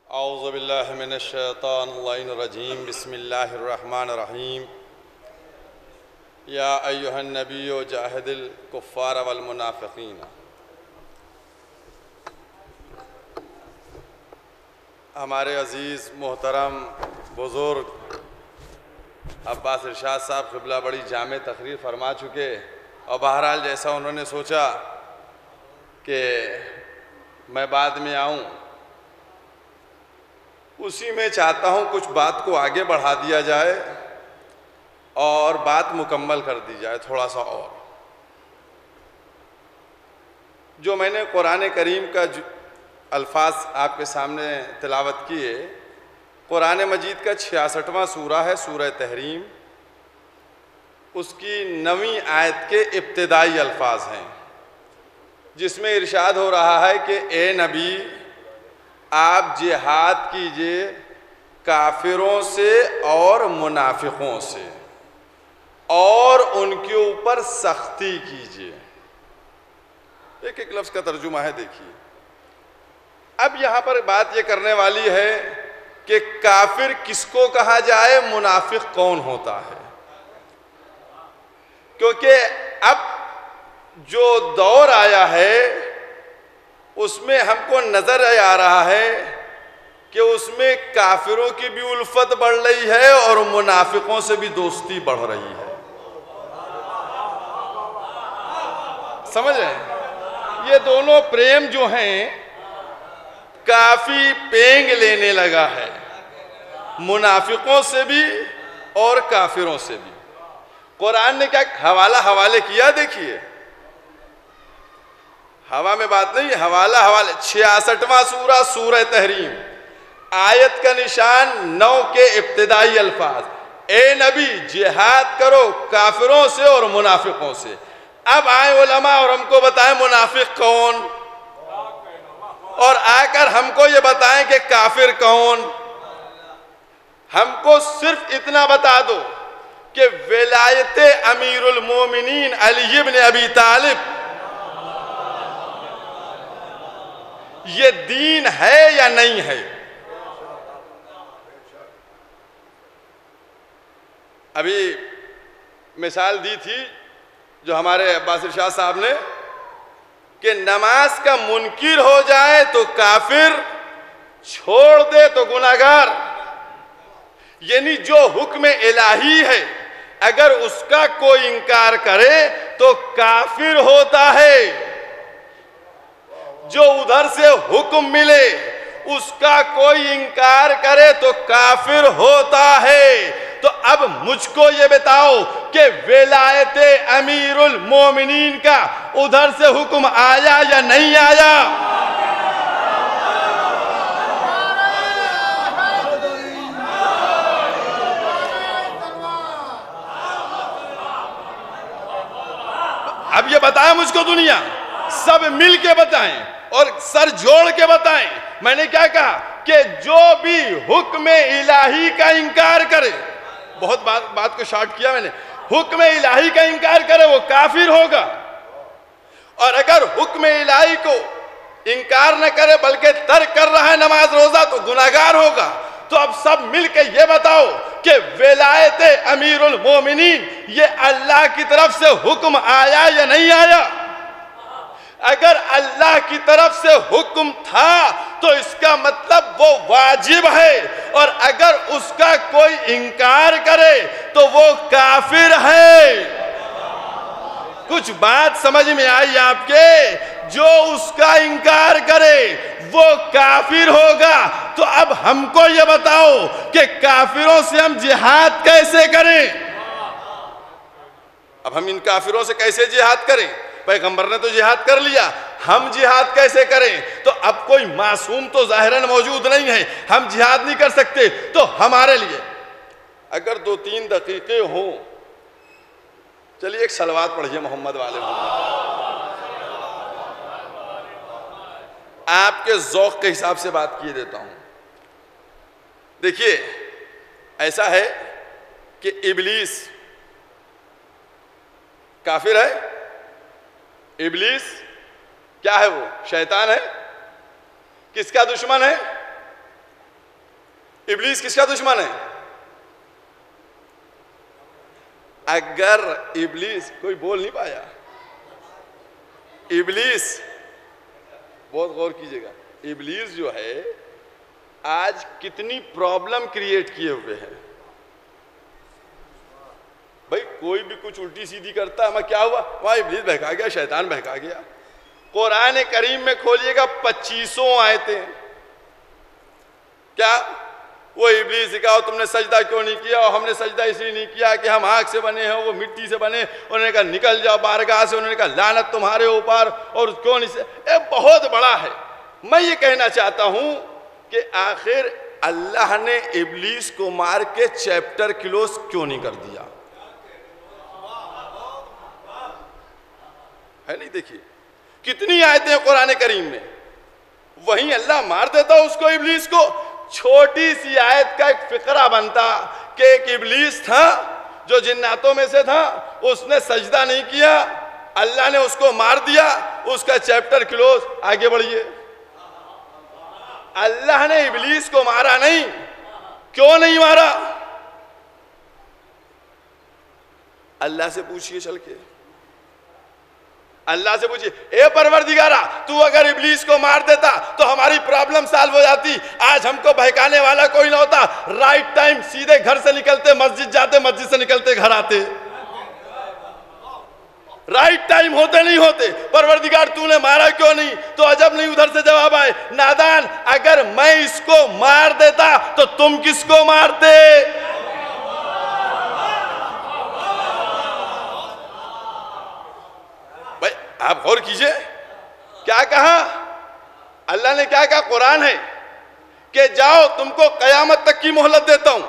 اعوذ باللہ من الشیطان اللعین الرجیم بسم اللہ الرحمن الرحیم یا ایہا النبی جاہد الکفار والمنافقین۔ ہمارے عزیز محترم بزرگ عباس ارشاد صاحب قبلہ بڑی جامع تقریر فرما چکے، اور بہرحال جیسا انہوں نے سوچا کہ میں بعد میں آؤں، اسی میں چاہتا ہوں کچھ بات کو آگے بڑھا دیا جائے اور بات مکمل کر دی جائے تھوڑا سا اور۔ جو میں نے قرآن کریم کا الفاظ آپ کے سامنے تلاوت کیے، قرآن مجید کا 66واں سورہ ہے، سورہ تحریم، اس کی 9ویں آیت کے ابتدائی الفاظ ہیں، جس میں ارشاد ہو رہا ہے کہ اے نبی آپ جہاد کیجئے کافروں سے اور منافقوں سے اور ان کے اوپر سختی کیجئے۔ ایک ایک لفظ کا ترجمہ ہے، دیکھیے۔ اب یہاں پر بات یہ کرنے والی ہے کہ کافر کس کو کہا جائے، منافق کون ہوتا ہے، کیونکہ اب جو دور آیا ہے اس میں ہم کو نظر آ رہا ہے کہ اس میں کافروں کی بھی الفت بڑھ رہی ہے اور منافقوں سے بھی دوستی بڑھ رہی ہے۔ سمجھ رہے ہیں؟ یہ دونوں پریم جو ہیں کافی پینگ لینے لگا ہے، منافقوں سے بھی اور کافروں سے بھی۔ قرآن نے کیا حوالے کیا، دیکھیے، ہوا میں بات نہیں، حوالے 66واں سورہ سورہ تحریم، آیت کا نشان 9 کے ابتدائی الفاظ، اے نبی جہاد کرو کافروں سے اور منافقوں سے۔ اب آئے علماء اور ہم کو بتائیں منافق کون، اور آ کر ہم کو یہ بتائیں کہ کافر کون۔ ہم کو صرف اتنا بتا دو کہ ولایت امیر المومنین علی بن ابی طالب یہ دین ہے یا نہیں ہے۔ ابھی مثال دی تھی جو ہمارے عباس ارشاد صاحب نے کہ نماز کا منکر ہو جائے تو کافر، چھوڑ دے تو گناہگار، یعنی جو حکم الہی ہے اگر اس کا کوئی انکار کرے تو کافر ہوتا ہے، جو ادھر سے حکم ملے اس کا کوئی انکار کرے تو کافر ہوتا ہے۔ تو اب مجھ کو یہ بتاؤ کہ ولایت امیر المومنین کا ادھر سے حکم آیا یا نہیں آیا؟ اب یہ بتائیں مجھ کو، دنیا سب مل کے بتائیں اور سر جوڑ کے بتائیں۔ میں نے کیا کہا کہ جو بھی حکم الہی کا انکار کرے، بہت بات کو شارٹ کیا میں نے، حکم الہی کا انکار کرے وہ کافر ہوگا، اور اگر حکم الہی کو انکار نہ کرے بلکہ ترک کر رہا ہے نماز روزہ تو گناہگار ہوگا۔ تو اب سب مل کے یہ بتاؤ کہ ولایت امیر المومنین یہ اللہ کی طرف سے حکم آیا یا نہیں آیا؟ اگر اللہ کی طرف سے حکم تھا تو اس کا مطلب وہ واجب ہے، اور اگر اس کا کوئی انکار کرے تو وہ کافر ہے۔ کچھ بات سمجھ میں آئی آپ کے؟ جو اس کا انکار کرے وہ کافر ہوگا۔ تو اب ہم کو یہ بتاؤ کہ کافروں سے ہم جہاد کیسے کریں؟ اب ہم ان کافروں سے کیسے جہاد کریں؟ پیغمبر نے تو جہاد کر لیا، ہم جہاد کیسے کریں؟ تو اب کوئی معصوم تو ظاہراً موجود نہیں ہے، ہم جہاد نہیں کر سکتے، تو ہمارے لیے اگر 2-3 دقیقے ہوں، چلیے ایک صلوات پڑھیے محمد والے محمد۔ آپ کے ذوق کے حساب سے بات کیے دیتا ہوں۔ دیکھیے، ایسا ہے کہ ابلیس کافر ہے، ابلیس کیا ہے؟ وہ شیطان ہے۔ کس کا دشمن ہے؟ ابلیس کس کا دشمن ہے؟ اگر ابلیس، کوئی بول نہیں پایا، ابلیس، بہت غور کیجئے گا، ابلیس جو ہے آج کتنی پرابلم کریٹ کیے ہوئے ہیں. بھائی کوئی بھی کچھ الٹی سیدھی کرتا ہے، کیا ہوا؟ وہاں ابلیس بہکا گیا، شیطان بہکا گیا. قرآن کریم میں کھولیے گا 25 آیتیں. کیا وہ ابلیس سے کہا تم نے سجدہ کیوں نہیں کیا؟ اور ہم نے سجدہ اس لیے نہیں کیا کہ ہم آگ سے بنے ہیں، وہ مٹی سے بنے. انہوں نے کہا نکل جاؤ بارگاہ سے. انہوں نے کہا لعنت تمہارے اوپر. اور کیوں نہیں سے بہت بڑا ہے. میں یہ کہنا چاہتا ہوں کہ آخر اللہ نے ابلیس کو مار کے چیپٹر کلوز کیوں نہیں کر دیا؟ ہے نہیں؟ دیکھیے کتنی آیتیں قرآن کریم میں، وہیں اللہ مار دیتا اس کو، ابلیس کو. چھوٹی سی آیت کا ایک فقرہ بنتا کہ ایک ابلیس تھا جو جناتوں میں سے تھا، اس نے سجدہ نہیں کیا، اللہ نے اس کو مار دیا، اس کا چیپٹر کلوز. آگے بڑھئے. اللہ نے ابلیس کو مارا نہیں. کیوں نہیں مارا؟ اللہ سے پوچھئے چل کے، اللہ سے پوچھئے اے پروردگارہ تو اگر ابلیس کو مار دیتا تو ہماری پرابلم سالو ہو جاتی. آج ہم کو بہکانے والا کوئی نہ ہوتا. رائٹ ٹائم سیدھے گھر سے نکلتے مسجد جاتے، مسجد سے نکلتے گھر آتے. رائٹ ٹائم ہوتے نہیں ہوتے. پروردگار تو نے مارا کیوں نہیں؟ تو عجب نہیں ادھر سے جواب آئے نادان اگر میں اس کو مار دیتا تو تم کس کو مارتے؟ بھائی آپ غور کیجئے کیا کہا اللہ نے. کیا کہا؟ قرآن ہے کہ جاؤ تم کو قیامت تک کی مہلت دیتا ہوں.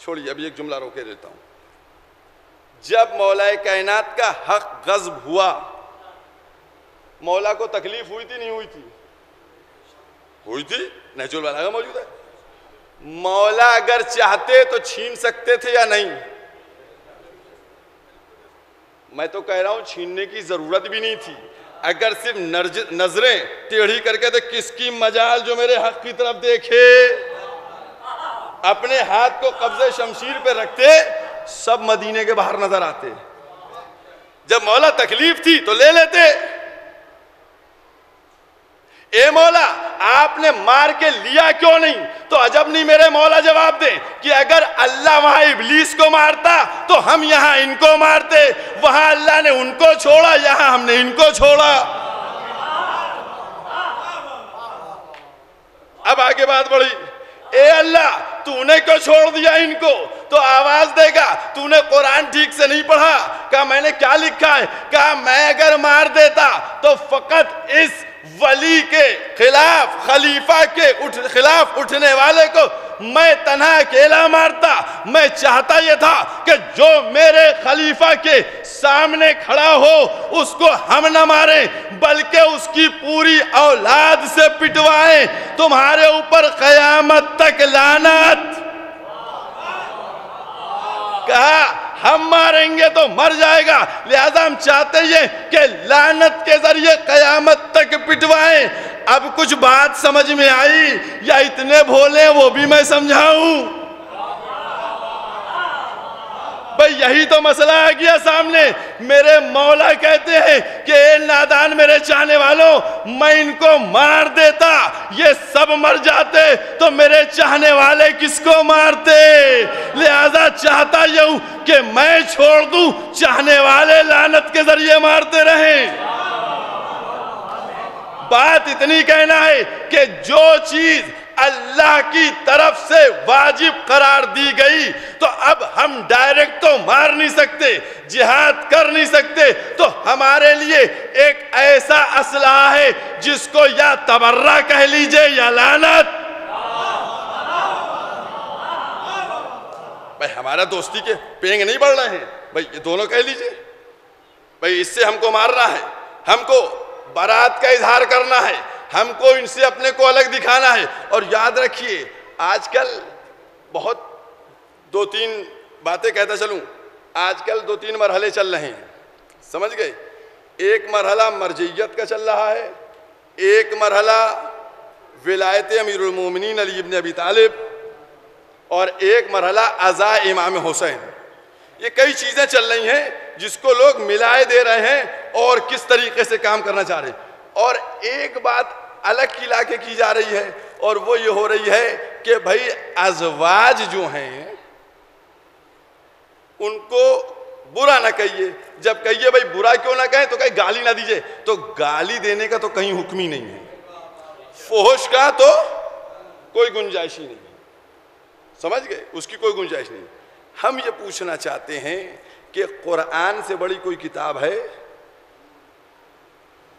چھوڑیے ابھی ایک جملہ روکے دیتا ہوں. جب مولا کائنات کا حق غضب ہوا، مولا کو تکلیف ہوئی تھی نہیں ہوئی تھی؟ ہوئی تھی. نیچرل بلاغہ موجود ہے. مولا اگر چاہتے تو چھین سکتے تھے یا نہیں؟ میں تو کہہ رہا ہوں چھیننے کی ضرورت بھی نہیں تھی. اگر صرف نظریں ٹیڑھی کر کے تو کس کی مجال جو میرے حق کی طرف دیکھے. اپنے ہاتھ کو قبضے شمشیر پہ رکھتے سب مدینے کے باہر نظر آتے. جب مولا تکلیف تھی تو لے لیتے. اے مولا آپ نے مار کے لیا کیوں نہیں؟ تو عجب نہیں میرے مولا جواب دیں کہ اگر اللہ وہاں ابلیس کو مارتا تو ہم یہاں ان کو مارتے. وہاں اللہ نے ان کو چھوڑا، یہاں ہم نے ان کو چھوڑا. اب آگے بات بڑھی. اے اللہ تو نے کیوں چھوڑ دیا ان کو؟ تو آواز دے گا تو نے قرآن ٹھیک سے نہیں پڑھا. کہا میں نے کیا لکھا ہے؟ کہا میں اگر مار دیتا تو فقط اس ولی کے خلاف، خلیفہ کے خلاف اٹھنے والے کو میں تنہا اکیلا مارتا. میں چاہتا یہ تھا کہ جو میرے خلیفہ کے سامنے کھڑا ہو اس کو ہم نہ ماریں بلکہ اس کی پوری اولاد سے پٹوائیں. تمہارے اوپر قیامت تک لعنت. کہا ہم ماریں گے تو مر جائے گا، لہذا ہم چاہتے ہیں کہ لعنت کے ذریعے قیامت تک پٹوائیں. اب کچھ بات سمجھ میں آئی یا اتنے بھولے وہ بھی میں سمجھاؤں؟ بھئی یہی تو مسئلہ آ گیا سامنے. میرے مولا کہتے ہیں کہ اے نادان میرے چاہنے والوں میں ان کو مار دیتا یہ سب مر جاتے تو میرے چاہنے والے کس کو مارتے؟ لہذا چاہتا یہ ہوں کہ میں چھوڑ دوں، چاہنے والے لعنت کے ذریعے مارتے رہیں. بات اتنی کہنا ہے کہ جو چیز اللہ کی طرف سے واجب قرار دی گئی تو اب ہم ڈائریکٹ تو مار نہیں سکتے، جہاد کر نہیں سکتے، تو ہمارے لیے ایک ایسا اسلحہ ہے جس کو یا تبرہ کہہ لیجئے یا لعنت. بھئی ہمارا دوستی کے پینگ نہیں بڑھ رہے ہیں، بھئی یہ دونوں کہہ لیجئے. بھئی اس سے ہم کو مارنا ہے، ہم کو برات کا اظہار کرنا ہے، ہم کو ان سے اپنے کو الگ دکھانا ہے. اور یاد رکھیے آج کل بہت 2-3 باتیں کہتا چلوں. آج کل 2-3 مرحلے چل رہے ہیں، سمجھ گئے؟ ایک مرحلہ مرجعیت کا چل رہا ہے، ایک مرحلہ ولایت امیر المومنین علی ابن ابی طالب اور ایک مرحلہ عزا امام حسین. یہ کئی چیزیں چل رہی ہیں جس کو لوگ ملائے دے رہے ہیں اور کس طریقے سے کام کرنا چاہ رہے ہیں. اور ایک بات الگ کی لا کے کی جا رہی ہے اور وہ یہ ہو رہی ہے کہ بھائی ازواج جو ہیں ان کو برا نہ کہیے. جب کہیے بھائی برا کیوں نہ کہیں تو کہیں گالی نہ دیجئے. تو گالی دینے کا تو کہیں حکم ہی نہیں ہے, فحش کا تو کوئی گنجائش ہی نہیں, سمجھ گئے, اس کی کوئی گنجائش نہیں. ہم یہ پوچھنا چاہتے ہیں کہ قرآن سے بڑی کوئی کتاب ہے؟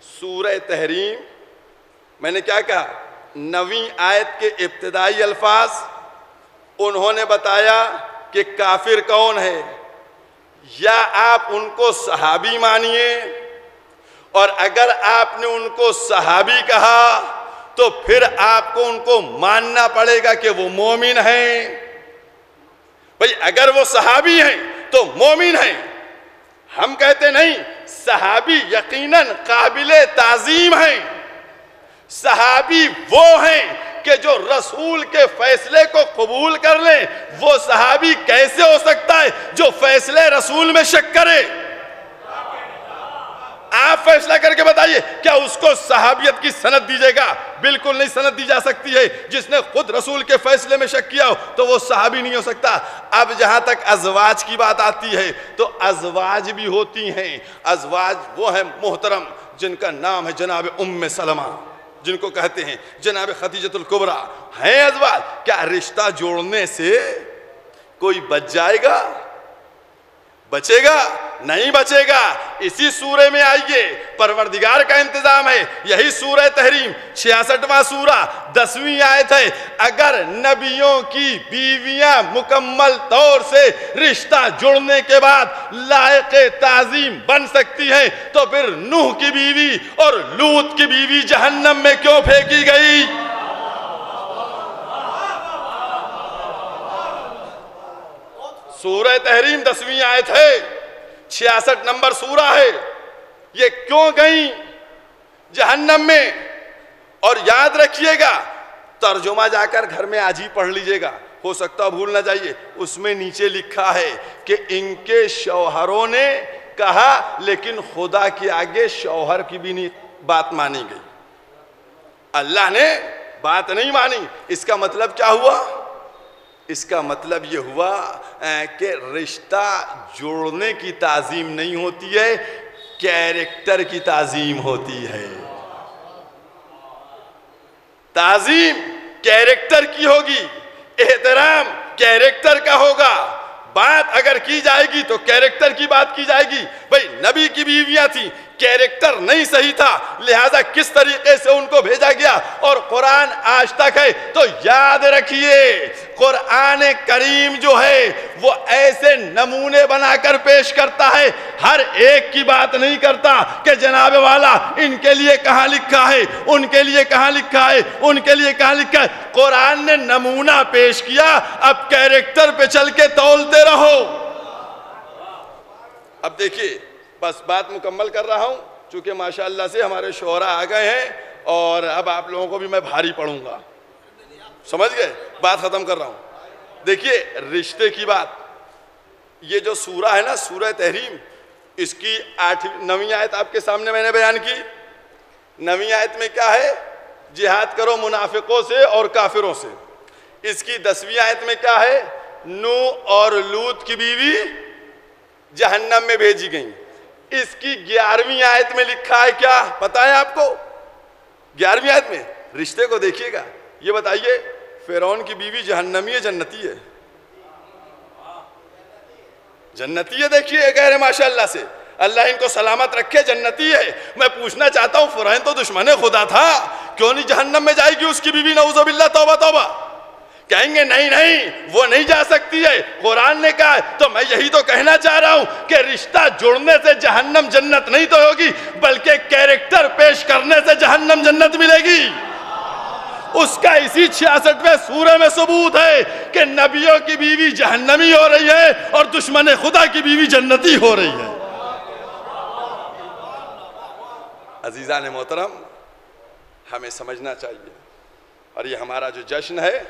سورہ تحریم, میں نے کیا کہا, 9ویں آیت کے ابتدائی الفاظ انہوں نے بتایا کہ کافر کون ہے. یا آپ ان کو صحابی مانیے, اور اگر آپ نے ان کو صحابی کہا تو پھر آپ کو ان کو ماننا پڑے گا کہ وہ مومن ہیں. بھئی اگر وہ صحابی ہیں تو مومن ہیں. ہم کہتے نہیں, صحابی یقیناً قابل تعظیم ہیں. صحابی وہ ہیں کہ جو رسول کے فیصلے کو قبول کر لیں. وہ صحابی کیسے ہو سکتا ہے جو فیصلے رسول میں شک کرے؟ آپ فیصلہ کر کے بتائیے, کیا اس کو صحابیت کی سند دیجیے گا؟ بالکل نہیں سند دی جا سکتی ہے. جس نے خود رسول کے فیصلے میں شک کیا ہو تو وہ صحابی نہیں ہو سکتا. اب جہاں تک ازواج کی بات آتی ہے تو ازواج بھی ہوتی ہیں. ازواج وہ ہیں محترم جن کا نام ہے جناب ام سلمہ, جن کو کہتے ہیں جناب خدیجۃ الکبریٰ. ہیں ازواج. کیا رشتہ جوڑنے سے کوئی بچ جائے گا؟ بچے گا؟ نہیں بچے گا. اسی سورے میں آئیے, پروردگار کا انتظام ہے. یہی سورہ تحریم 66واں سورہ 10ویں آیت ہے. اگر نبیوں کی بیویاں مکمل طور سے رشتہ جڑنے کے بعد لائق تعظیم بن سکتی ہیں تو پھر نوح کی بیوی اور لوط کی بیوی جہنم میں کیوں پھینکی گئی؟ سورہ تحریم 10ویں آیت ہے, 66 نمبر سورہ ہے. یہ کیوں گئیں جہنم میں؟ اور یاد رکھیے گا, ترجمہ جا کر گھر میں آج ہی پڑھ لیجئے گا, ہو سکتا بھول نہ جائیے. اس میں نیچے لکھا ہے کہ ان کے شوہروں نے کہا لیکن خدا کے آگے شوہر کی بھی نہیں بات مانی گئی. اللہ نے بات نہیں مانی. اس کا مطلب کیا ہوا؟ اس کا مطلب یہ ہوا کہ رشتہ جوڑنے کی تعظیم نہیں ہوتی ہے, کیریکٹر کی تعظیم ہوتی ہے. تعظیم کیریکٹر کی ہوگی, احترام کیریکٹر کا ہوگا. بات اگر کی جائے گی تو کیریکٹر کی بات کی جائے گی. بھئی نبی کی بیویاں تھیں, کیریکٹر نہیں صحیح تھا, لہذا کس طریقے سے ان کو بھیجا گیا. اور قرآن آج تک ہے. تو یاد رکھیے, قرآن کریم جو ہے وہ ایسے نمونے بنا کر پیش کرتا ہے, ہر ایک کی بات نہیں کرتا کہ جناب والا ان کے لیے کہاں لکھا ہے, ان کے لیے کہاں لکھا ہے, ان کے لیے کہاں لکھا ہے. قرآن نے نمونہ پیش کیا, اب کیریکٹر پہ چل کے تولتے رہو. اب دیکھیے, بس بات مکمل کر رہا ہوں چونکہ ماشاءاللہ سے ہمارے شعراء آ گئے ہیں اور اب آپ لوگوں کو بھی میں بھاری پڑھوں گا, سمجھ گئے؟ بات ختم کر رہا ہوں. دیکھیے رشتے کی بات, یہ جو سورہ ہے نا سورہ تحریم, اس کی 9ویں آیت آپ کے سامنے میں نے بیان کی. 9ویں آیت میں کیا ہے؟ جہاد کرو منافقوں سے اور کافروں سے. اس کی 10ویں آیت میں کیا ہے؟ نوح اور لوط کی بیوی جہنم میں بھیجی گئیں. اس کی 11ویں آیت میں لکھا ہے کیا پتہ ہے آپ کو؟ 11ویں آیت میں رشتے کو دیکھیے گا. یہ بتائیے فرعون کی بیوی جہنمی ہے جنتی ہے؟ جنتی ہے. دیکھیے کہہ رہے ماشاءاللہ سے, اللہ ان کو سلامت رکھے, جنتی ہے. میں پوچھنا چاہتا ہوں فرعون تو دشمن خدا تھا, کیوں نہیں جہنم میں جائے گی اس کی بیوی؟ نعوذ باللہ, توبہ توبہ. کہیں گے نہیں نہیں وہ نہیں جا سکتی ہے, قرآن نے کہا. تو میں یہی تو کہنا چاہ رہا ہوں کہ رشتہ جوڑنے سے جہنم جنت نہیں تو ہوگی, بلکہ کیریکٹر پیش کرنے سے جہنم جنت ملے گی. اس کا اسی 66ویں سورے میں ثبوت ہے کہ نبیوں کی بیوی جہنمی ہو رہی ہے اور دشمن خدا کی بیوی جنتی ہو رہی ہے. عزیزان محترم, ہمیں سمجھنا چاہیے اور یہ ہمارا جو جشن ہے،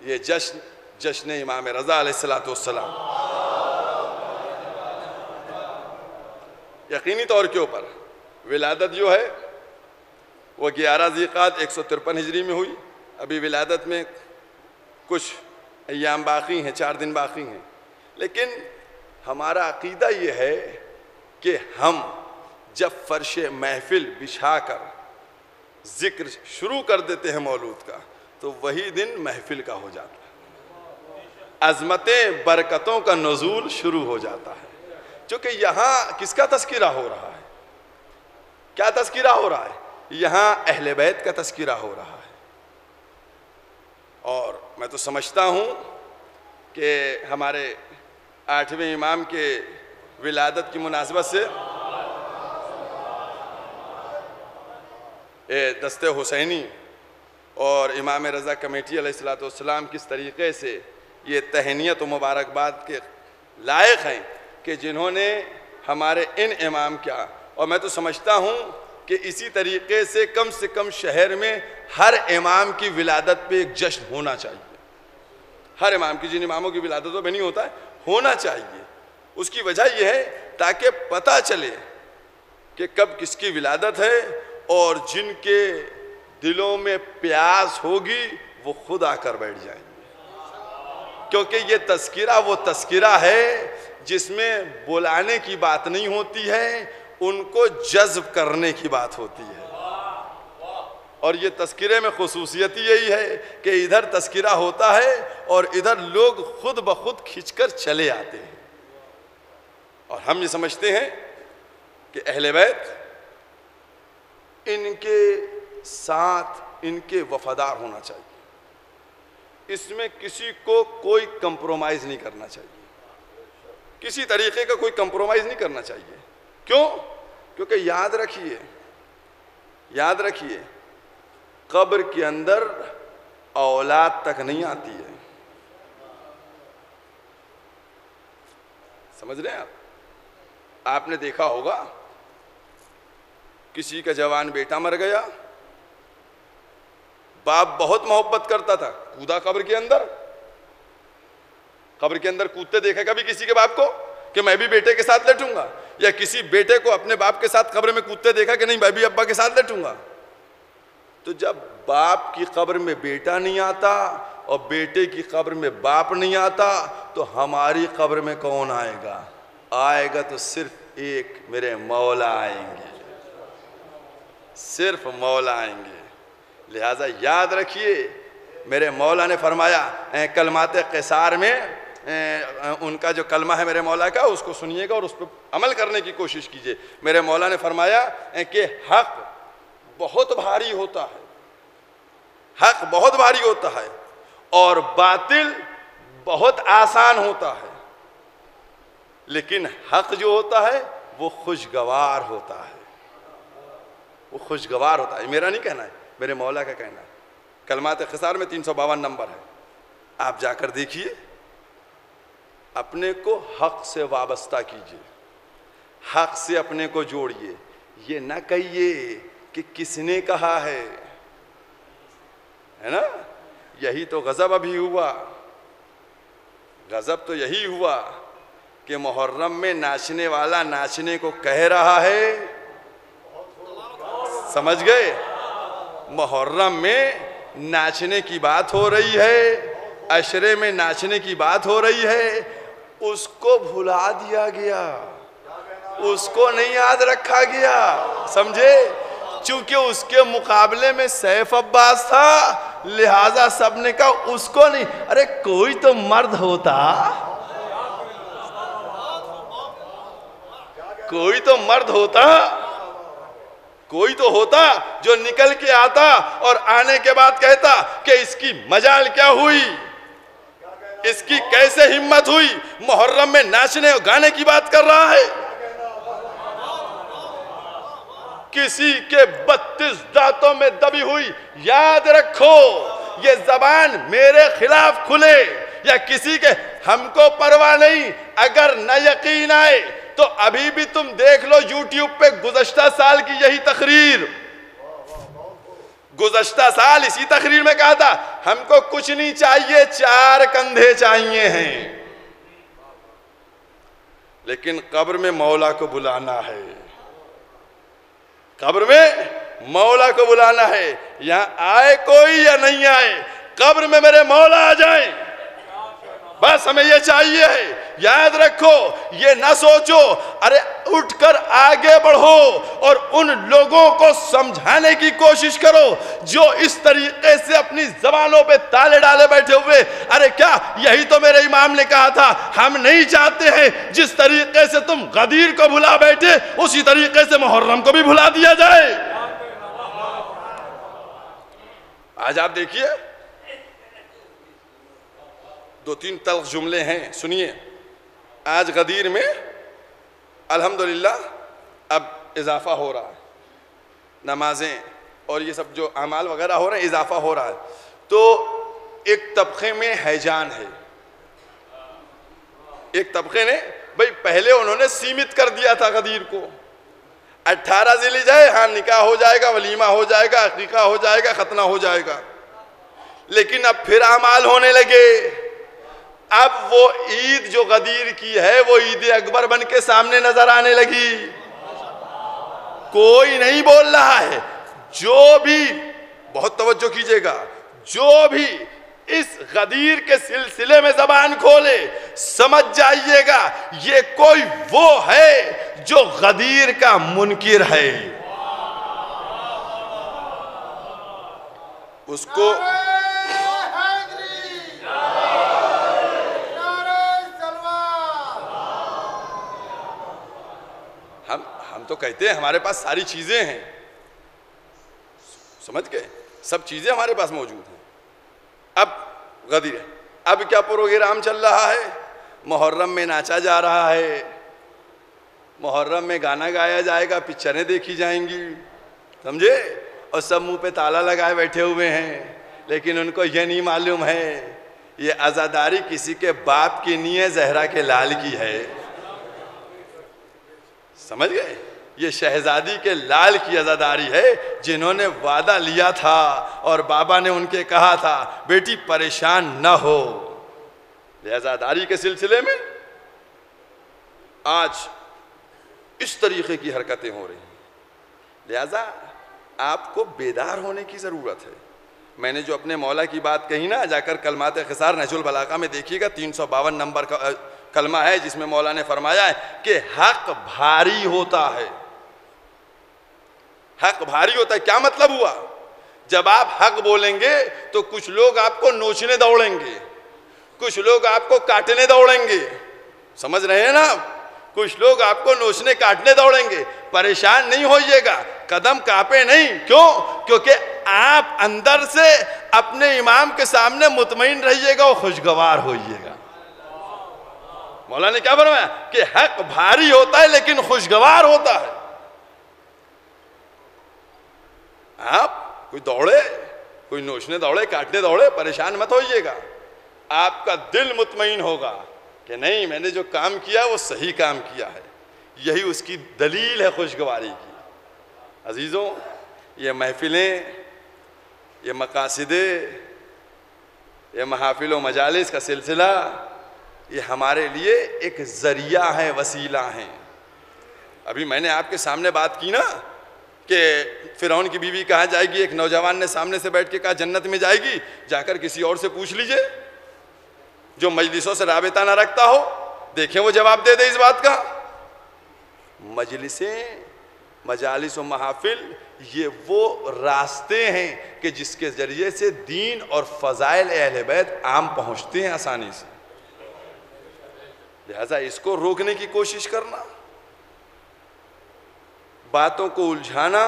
یہ جشن امام رضا علیہ الصلوۃ والسلام، یقینی طور کے اوپر ولادت جو ہے وہ 11 ذی القعدہ 153 ہجری میں ہوئی. ابھی ولادت میں کچھ ایام باقی ہیں، 4 دن باقی ہیں، لیکن ہمارا عقیدہ یہ ہے کہ ہم جب فرش محفل بچھا کر ذکر شروع کر دیتے ہیں مولود کا، تو وہی دن محفل کا ہو جاتا ہے، عظمتیں برکتوں کا نزول شروع ہو جاتا ہے. چونکہ یہاں کس کا تذکرہ ہو رہا ہے؟ کیا تذکرہ ہو رہا ہے؟ یہاں اہل بیت کا تذکرہ ہو رہا ہے. اور میں تو سمجھتا ہوں کہ ہمارے 8ویں امام کے ولادت کی مناسبت سے دست حسینی اور امام رضا کمیٹی علیہ الصلوۃ والسلام کس طریقے سے یہ تہنیت و مبارکباد کے لائق ہیں کہ جنہوں نے ہمارے ان امام کیا. اور میں تو سمجھتا ہوں کہ اسی طریقے سے کم شہر میں ہر امام کی ولادت پہ ایک جشن ہونا چاہیے. ہر امام کی، جن اماموں کی ولادتوں پہ نہیں ہوتا ہے، ہونا چاہیے. اس کی وجہ یہ ہے تاکہ پتہ چلے کہ کب کس کی ولادت ہے، اور جن کے دلوں میں پیاس ہوگی وہ خود آ کر بیٹھ جائیں گے. کیونکہ یہ تذکرہ وہ تذکرہ ہے جس میں بلانے کی بات نہیں ہوتی ہے، ان کو جذب کرنے کی بات ہوتی ہے. اور یہ تذکرے میں خصوصیت یہی ہے کہ ادھر تذکرہ ہوتا ہے اور ادھر لوگ خود بخود کھنچ کر چلے آتے ہیں. اور ہم یہ سمجھتے ہیں کہ اہل بیت ان کے ساتھ ان کے وفادار ہونا چاہیے. اس میں کسی کو کوئی کمپرومائز نہیں کرنا چاہیے، کسی طریقے کا کوئی کمپرومائز نہیں کرنا چاہیے. کیوں؟ کیونکہ یاد رکھیے قبر کے اندر اولاد تک نہیں آتی ہے. سمجھ رہے ہیں آپ نے دیکھا ہوگا کسی کا جوان بیٹا مر گیا، باپ بہت محبت کرتا تھا، کودا قبر کے اندر کودتے دیکھا کبھی کسی کے باپ کو کہ میں بھی بیٹے کے ساتھ لیٹوں گا؟ یا کسی بیٹے کو اپنے باپ کے ساتھ قبر میں کودتے دیکھا کہ نہیں میں بھی ابا کے ساتھ لیٹوں گا؟ تو جب باپ کی قبر میں بیٹا نہیں آتا اور بیٹے کی قبر میں باپ نہیں آتا تو ہماری قبر میں کون آئے گا؟ آئے گا تو صرف ایک میرے مولا آئیں گے، صرف مولا آئیں گے. لہٰذا یاد رکھیے میرے مولا نے فرمایا کلمات قصار میں ان کا جو کلمہ ہے میرے مولا کا، اس کو سنیے گا اور اس پہ عمل کرنے کی کوشش کیجئے. میرے مولا نے فرمایا کہ حق بہت بھاری ہوتا ہے، حق بہت بھاری ہوتا ہے اور باطل بہت آسان ہوتا ہے، لیکن حق جو ہوتا ہے وہ خوشگوار ہوتا ہے. وہ خوشگوار ہوتا ہے. میرا نہیں کہنا ہے، میرے مولا کا کہنا ہے. کلمات قصار میں 352 نمبر ہے، آپ جا کر دیکھیے. اپنے کو حق سے وابستہ کیجئے، حق سے اپنے کو جوڑیے. یہ نہ کہیے کہ کس نے کہا ہے نا. یہی تو غضب ابھی ہوا. غضب تو یہی ہوا کہ محرم میں ناچنے والا ناچنے کو کہہ رہا ہے. سمجھ گئے؟ محرم میں ناچنے کی بات ہو رہی ہے، عشرے میں ناچنے کی بات ہو رہی ہے، اس کو بھلا دیا گیا، اس کو نہیں یاد رکھا گیا. سمجھے؟ چونکہ اس کے مقابلے میں سیف عباس تھا، لہٰذا سب نے کہا اس کو نہیں. ارے کوئی تو مرد ہوتا، کوئی تو مرد ہوتا، کوئی تو ہوتا جو نکل کے آتا اور آنے کے بعد کہتا کہ اس کی مجال کیا ہوئی، اس کی کیسے ہمت ہوئی، محرم میں ناچنے اور گانے کی بات کر رہا ہے. کسی کے 32 دانتوں میں دبی ہوئی. یاد رکھو یہ زبان میرے خلاف کھلے یا کسی کے، ہم کو پرواہ نہیں. اگر نہ یقین آئے تو ابھی بھی تم دیکھ لو یوٹیوب پہ گزشتہ سال کی یہی تقریر. گزشتہ سال اسی تقریر میں کہا تھا ہم کو کچھ نہیں چاہیے، 4 کندھے چاہیے ہیں، لیکن قبر میں مولا کو بلانا ہے، قبر میں مولا کو بلانا ہے۔ یہاں آئے کوئی یا نہیں آئے، قبر میں میرے مولا آ جائیں، بس ہمیں یہ چاہیے ہے۔ یاد رکھو، یہ نہ سوچو ارے اٹھ کر آگے بڑھو اور ان لوگوں کو سمجھانے کی کوشش کرو جو اس طریقے سے اپنی زبانوں پہ تالے ڈالے بیٹھے ہوئے، ارے کیا یہی تو میرے امام نے کہا تھا، ہم نہیں چاہتے ہیں جس طریقے سے تم غدیر کو بھلا بیٹھے اسی طریقے سے محرم کو بھی بھلا دیا جائے۔ آج آپ دیکھیے 2-3 تلخ جملے ہیں، سنیے۔ آج غدیر میں الحمدللہ اب اضافہ ہو رہا ہے، نمازیں اور یہ سب جو اعمال وغیرہ ہو رہے ہیں اضافہ ہو رہا ہے، تو ایک طبقے میں ہیجان ہے، ایک طبقے نے بھئی پہلے انہوں نے سیمت کر دیا تھا غدیر کو، 18 ذی الحجہ ہاں نکاح ہو جائے گا، ولیمہ ہو جائے گا، عقیقہ ہو جائے گا، ختنہ ہو جائے گا، لیکن اب پھر اعمال ہونے لگے۔ اب وہ عید جو غدیر کی ہے وہ عید اکبر بن کے سامنے نظر آنے لگی، کوئی نہیں بول رہا ہے۔ جو بھی، بہت توجہ کیجئے گا، جو بھی اس غدیر کے سلسلے میں زبان کھولے سمجھ جائیے گا یہ کوئی وہ ہے جو غدیر کا منکر ہے، اس کو ہم تو کہتے ہیں ہمارے پاس ساری چیزیں ہیں، سمجھ گئے، سب چیزیں ہمارے پاس موجود ہیں۔ اب غدیر، اب کیا پروگرام چل رہا ہے؟ محرم میں ناچا جا رہا ہے، محرم میں گانا گایا جائے گا، پکچریں دیکھی جائیں گی، سمجھے، اور سب منہ پہ تالا لگائے بیٹھے ہوئے ہیں، لیکن ان کو یہ نہیں معلوم ہے یہ عزاداری کسی کے باپ کی نہیں ہے، زہرا کے لال کی ہے، سمجھ گئے، یہ شہزادی کے لال کی عزاداری ہے جنہوں نے وعدہ لیا تھا اور بابا نے ان کے کہا تھا بیٹی پریشان نہ ہو۔ عزاداری کے سلسلے میں آج اس طریقے کی حرکتیں ہو رہی ہیں، لہذا آپ کو بیدار ہونے کی ضرورت ہے۔ میں نے جو اپنے مولا کی بات کہی نا، جا کر کلمات خسار نہج البلاغہ میں دیکھیے گا، 352 نمبر کا کلمہ ہے جس میں مولا نے فرمایا ہے کہ حق بھاری ہوتا ہے، حق بھاری ہوتا ہے۔ کیا مطلب ہوا؟ جب آپ حق بولیں گے تو کچھ لوگ آپ کو نوچنے دوڑیں گے، کچھ لوگ آپ کو کاٹنے دوڑیں گے، سمجھ رہے ہیں نا؟ کچھ لوگ آپ کو نوچنے کاٹنے دوڑیں گے، پریشان نہیں ہوئیے گا، قدم کانپے نہیں، کیوں؟ کیونکہ آپ اندر سے اپنے امام کے سامنے مطمئن رہیے گا اور خوشگوار ہوئیے گا۔ مولا نے کیا فرمایا کہ حق بھاری ہوتا ہے لیکن خوشگوار ہوتا ہے۔ آپ کوئی دوڑے، کوئی نوچنے دوڑے، کاٹنے دوڑے، پریشان مت ہوئیے گا، آپ کا دل مطمئن ہوگا کہ نہیں میں نے جو کام کیا وہ صحیح کام کیا ہے، یہی اس کی دلیل ہے خوشگواری کی۔ عزیزوں، یہ محفلیں، یہ مقاصدیں، یہ محافل و مجالس کا سلسلہ، یہ ہمارے لیے ایک ذریعہ ہیں، وسیلہ ہیں۔ ابھی میں نے آپ کے سامنے بات کی نا کہ فرعون کی بیوی کہاں جائے گی، ایک نوجوان نے سامنے سے بیٹھ کے کہا جنت میں جائے گی، جا کر کسی اور سے پوچھ لیجئے جو مجلسوں سے رابطہ نہ رکھتا ہو، دیکھیں وہ جواب دے دے اس بات کا۔ مجلسیں، مجالس و محافل یہ وہ راستے ہیں کہ جس کے ذریعے سے دین اور فضائل اہل بیت عام پہنچتے ہیں آسانی سے، لہذا اس کو روکنے کی کوشش کرنا، باتوں کو الجھانا،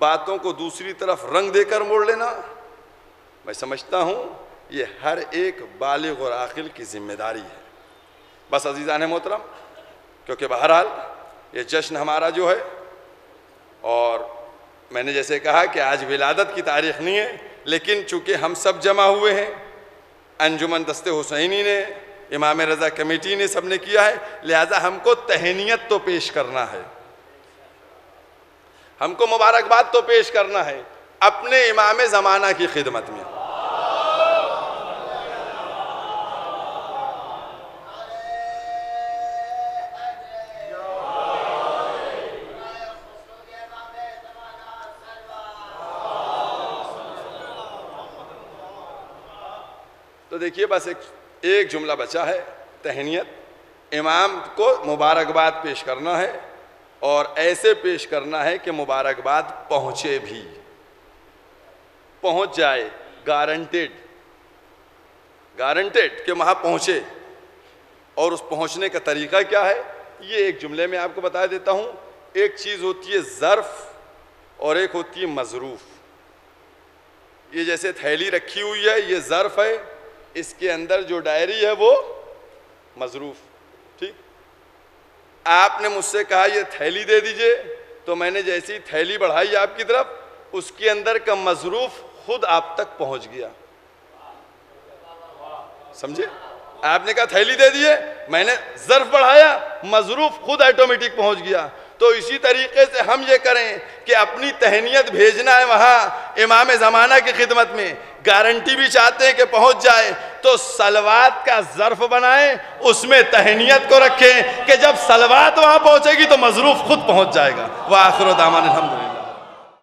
باتوں کو دوسری طرف رنگ دے کر موڑ لینا، میں سمجھتا ہوں یہ ہر ایک بالغ اور عاقل کی ذمہ داری ہے۔ بس عزیزان محترم، کیونکہ بہرحال یہ جشن ہمارا جو ہے، اور میں نے جیسے کہا کہ آج ولادت کی تاریخ نہیں ہے، لیکن چونکہ ہم سب جمع ہوئے ہیں، انجمن دست حسینی نے، امام رضا کمیٹی نے، سب نے کیا ہے، لہذا ہم کو تہنیت تو پیش کرنا ہے، ہم کو مبارکباد تو پیش کرنا ہے۔ اپنے امام زمانہ کی خدمت میں. تو دیکھیے بس ایک جملہ بچا ہے، تہنیت. امام کو مبارکباد پیش کرنا ہے اور ایسے پیش کرنا ہے کہ مبارکباد پہنچے بھی، پہنچ جائے، گارنٹیڈ کہ وہاں پہنچے. اور اس پہنچنے کا طریقہ کیا ہے یہ ایک جملے میں آپ کو بتا دیتا ہوں. ایک چیز ہوتی ہے ظرف اور ایک ہوتی ہے مظروف. یہ جیسے تھیلی رکھی ہوئی ہے یہ ظرف ہے، اس کے اندر جو ڈائری ہے وہ مظروف. ٹھیک، آپ نے مجھ سے کہا یہ تھیلی دے دیجئے، تو میں نے جیسی تھیلی بڑھائی آپ کی طرف، اس کے اندر کا مظروف خود آپ تک پہنچ گیا. سمجھے؟ آپ نے کہا تھیلی دے دیے، میں نے ظرف بڑھایا، مظروف خود آٹومیٹک پہنچ گیا. تو اسی طریقے سے ہم یہ کریں کہ اپنی تہنیت بھیجنا ہے وہاں امام زمانہ کی خدمت میں، گارنٹی بھی چاہتے ہیں کہ پہنچ جائے، تو صلوات کا ظرف بنائیں، اس میں تہنیت کو رکھیں کہ جب صلوات وہاں پہنچے گی تو مظروف خود پہنچ جائے گا. وآخر دعوانا الحمدللہ.